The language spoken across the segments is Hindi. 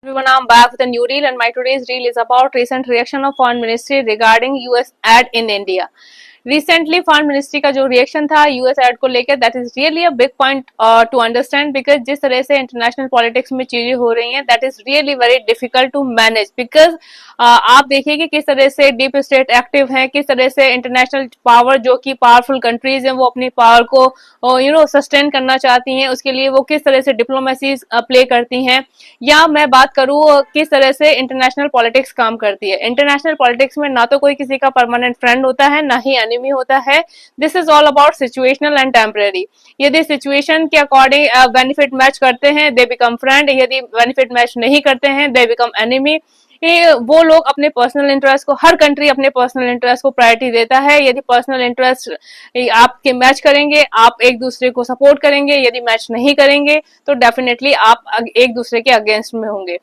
Everyone, I'm back with a new reel, and my today's reel is about recent reaction of Foreign Ministry regarding US ad in India. Recently foreign ministry का जो रिएक्शन था यूएस एड को लेकर, that is really a big point two understand, because जिस तरह से इंटरनेशनल पॉलिटिक्स में चीजें हो रही हैं that is really very difficult to manage. Because आप देखिए कि किस तरह से डीप स्टेट एक्टिव हैं, किस तरह से इंटरनेशनल पावर जो कि पावरफुल कंट्रीज हैं वो अपनी पावर को सस्टेन करना चाहती हैं, उसके लिए वो किस तरह से डिप्लोमेसी प्ले करती हैं। या मैं बात करूं किस तरह से इंटरनेशनल पॉलिटिक्स काम करती है। इंटरनेशनल पॉलिटिक्स में ना तो कोई किसी का परमानेंट फ्रेंड होता है, ना ही एनिमी होता है। This is all about situational and temporary. यदि सिचुएशन के अकॉर्डिंग बेनिफिट मैच करते हैं दे बिकम फ्रेंड, यदि बेनिफिट मैच नहीं करते हैं दे बिकम एनिमी। वो लोग अपने पर्सनल इंटरेस्ट को, हर कंट्री अपने पर्सनल इंटरेस्ट को प्रायोरिटी देता है। यदि पर्सनल इंटरेस्ट आपके मैच करेंगे आप एक दूसरे को सपोर्ट करेंगे, यदि मैच नहीं करेंगे तो डेफिनेटली आप एक दूसरे के अगेंस्ट में होंगे।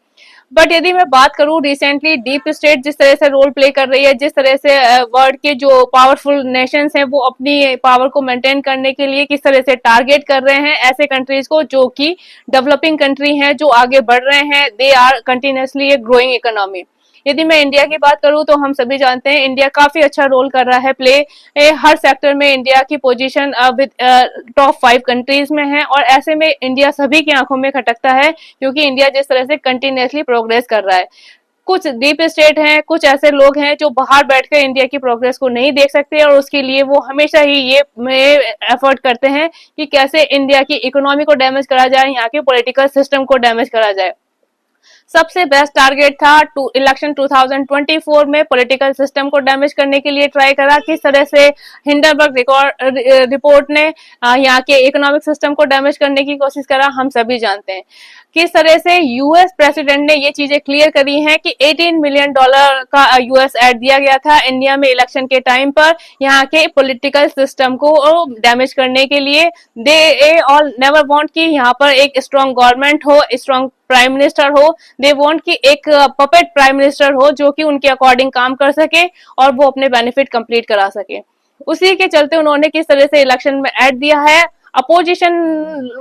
बट यदि मैं बात करूं रिसेंटली डीप स्टेट जिस तरह से रोल प्ले कर रही है, जिस तरह से वर्ल्ड के जो पावरफुल नेशंस हैं वो अपनी पावर को मेंटेन करने के लिए किस तरह से टारगेट कर रहे हैं ऐसे कंट्रीज को जो कि डेवलपिंग कंट्री हैं, जो आगे बढ़ रहे हैं, they are continuously a growing economy. यदि मैं इंडिया की बात करूं तो हम सभी जानते हैं इंडिया काफी अच्छा रोल कर रहा है प्ले। हर सेक्टर में इंडिया की पोजीशन विद टॉप 5 कंट्रीज में है, और ऐसे में इंडिया सभी की आंखों में खटकता है क्योंकि इंडिया जिस तरह से कंटिन्यूसली प्रोग्रेस कर रहा है। कुछ डीप स्टेट हैं, कुछ ऐसे लोग हैं जो बाहर बैठकर इंडिया की प्रोग्रेस को नहीं देख सकते, और उसके लिए वो हमेशा ही ये एफर्ट करते हैं कि कैसे इंडिया की इकोनॉमी को डैमेज करा जाए, यहाँ के पॉलिटिकल सिस्टम को डैमेज करा जाए। सबसे बेस्ट टारगेट था इलेक्शन 2024 में पॉलिटिकल सिस्टम को डैमेज करने के लिए ट्राई करा। किस तरह से हिंडनबर्ग रिपोर्ट ने यहाँ के इकोनॉमिक सिस्टम को डैमेज करने की कोशिश करा, हम सभी जानते हैं। किस तरह से यूएस प्रेसिडेंट ने ये चीजें क्लियर करी हैं कि $18 मिलियन का यूएस एड दिया गया था इंडिया में इलेक्शन के टाइम पर यहाँ के पॉलिटिकल सिस्टम को डैमेज करने के लिए। दे ऑल नेवर वांट कि यहाँ पर एक स्ट्रॉन्ग गवर्नमेंट हो, स्ट्रॉन्ग प्राइम मिनिस्टर हो। दे वांट कि एक पपेट प्राइम मिनिस्टर हो जो कि उनके अकॉर्डिंग काम कर सके और वो अपने बेनिफिट कंप्लीट करा सके। उसी के चलते उन्होंने किस तरह से इलेक्शन में ऐड दिया है, अपोजिशन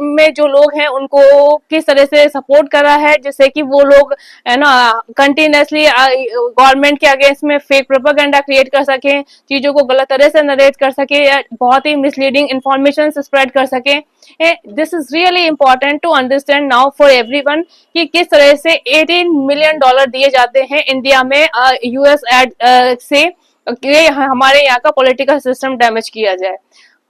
में जो लोग हैं उनको किस तरह से सपोर्ट करा है, जिससे कि वो लोग है ना कंटिन्यूसली गवर्नमेंट के अगेंस्ट में फेक प्रोपेगेंडा क्रिएट कर सके, चीजों को गलत तरह से नरेट कर सके, या बहुत ही मिसलीडिंग इंफॉर्मेशन स्प्रेड कर सके। This is really important to understand now for everyone कि किस तरह से $18 मिलियन दिए जाते हैं इंडिया में यूएस एड से हमारे यहाँ का पॉलिटिकल सिस्टम डैमेज किया जाए।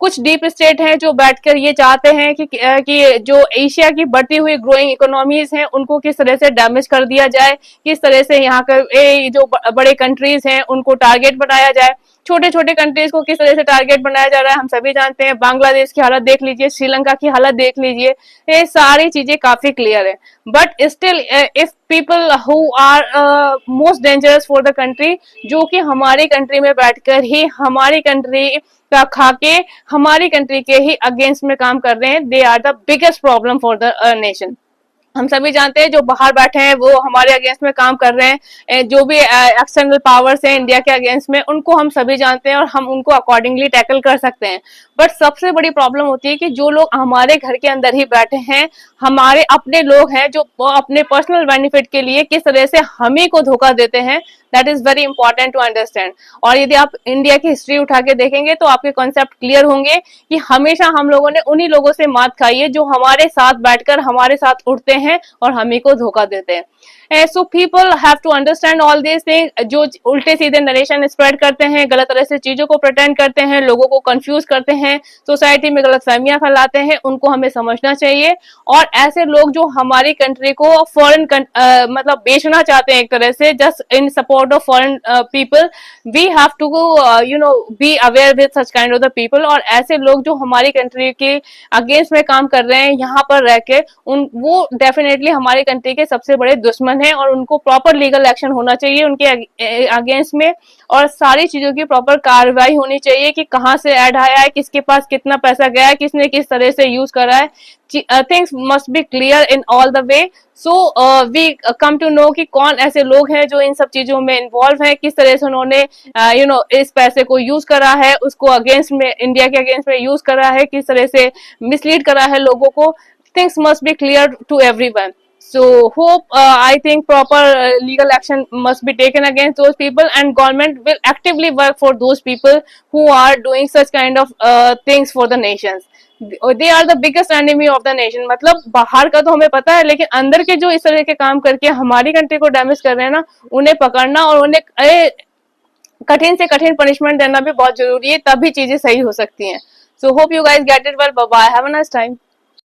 कुछ डीप स्टेट हैं जो बैठकर ये चाहते हैं कि जो एशिया की बढ़ती हुई ग्रोइंग इकोनॉमीज हैं उनको किस तरह से डैमेज कर दिया जाए, किस तरह से यहाँ के जो बड़े कंट्रीज हैं उनको टारगेट बनाया जाए। छोटे छोटे कंट्रीज को किस तरह से टारगेट बनाया जा रहा है हम सभी जानते हैं। बांग्लादेश की हालत देख लीजिए, श्रीलंका की हालत देख लीजिए, ये सारी चीजें काफी क्लियर है। But still if people who are most dangerous for the country, जो कि हमारी कंट्री में बैठकर ही हमारी कंट्री का खा के हमारी कंट्री के ही अगेंस्ट में काम कर रहे हैं, they are the biggest problem for the nation. हम सभी जानते हैं जो बाहर बैठे हैं वो हमारे अगेंस्ट में काम कर रहे हैं, जो भी एक्सटर्नल पावर्स हैं इंडिया के अगेंस्ट में उनको हम सभी जानते हैं और हम उनको अकॉर्डिंगली टैकल कर सकते हैं। बट सबसे बड़ी प्रॉब्लम होती है कि जो लोग हमारे घर के अंदर ही बैठे हैं, हमारे अपने लोग हैं जो अपने पर्सनल बेनिफिट के लिए किस तरह से हम ही को धोखा देते हैं, that is very important to understand. और यदि आप इंडिया की हिस्ट्री उठा के देखेंगे तो आपके कॉन्सेप्ट क्लियर होंगे कि हमेशा हम लोगों ने उन्हीं लोगों से मात खाई है जो हमारे साथ बैठकर हमारे साथ उठते हैं और हम ही को धोखा देते हैं। So people have to understand all this thing. जो उल्टे सीधे नरेशन स्प्रेड करते हैं, गलत तरह से चीजों को प्रिटेंड करते हैं, लोगों को कंफ्यूज करते हैं, सोसाइटी में गलत फहमियां फैलाते हैं, उनको हमें समझना चाहिए। और ऐसे लोग जो हमारी कंट्री को फॉरेन मतलब बेचना चाहते हैं एक तरह से just in support of foreign people, we have to be aware with such kind of the people. और ऐसे लोग जो हमारी कंट्री के अगेंस्ट में काम कर रहे हैं यहाँ पर रह के, वो डेफिनेटली हमारी कंट्री के सबसे बड़े दुश्मन है और उनको प्रॉपर लीगल एक्शन होना चाहिए उनके अगेंस्ट में, और सारी चीजों की प्रॉपर कार्रवाई होनी चाहिए कि कहां से ऐड आया है, किसके पास कितना पैसा गया है, किसने किस तरह से यूज करा है। Things must be clear in all the way. So we come to know कि कौन ऐसे लोग हैं जो इन सब चीजों में इन्वॉल्व हैं, किस तरह से उन्होंने इस पैसे को यूज करा है, उसको अगेंस्ट में इंडिया के अगेंस्ट में यूज करा है, किस तरह से मिसलीड करा है लोगों को। Things must be clear to everyone. So hope I think proper legal action must be taken against those people, and government will actively work for those people who are doing such kind of things for the nations. They are the biggest enemy of the nation. मतलब बाहर का तो हमें पता है, लेकिन अंदर के जो इस तरह के काम करके हमारी कंट्री को डैमेज कर रहे हैं ना, उन्हें पकड़ना और उन्हें कठिन से कठिन पनिशमेंट देना भी बहुत जरूरी है, तभी चीजें सही हो सकती हैं. So hope you guys get it well. Bye bye. Have a nice time.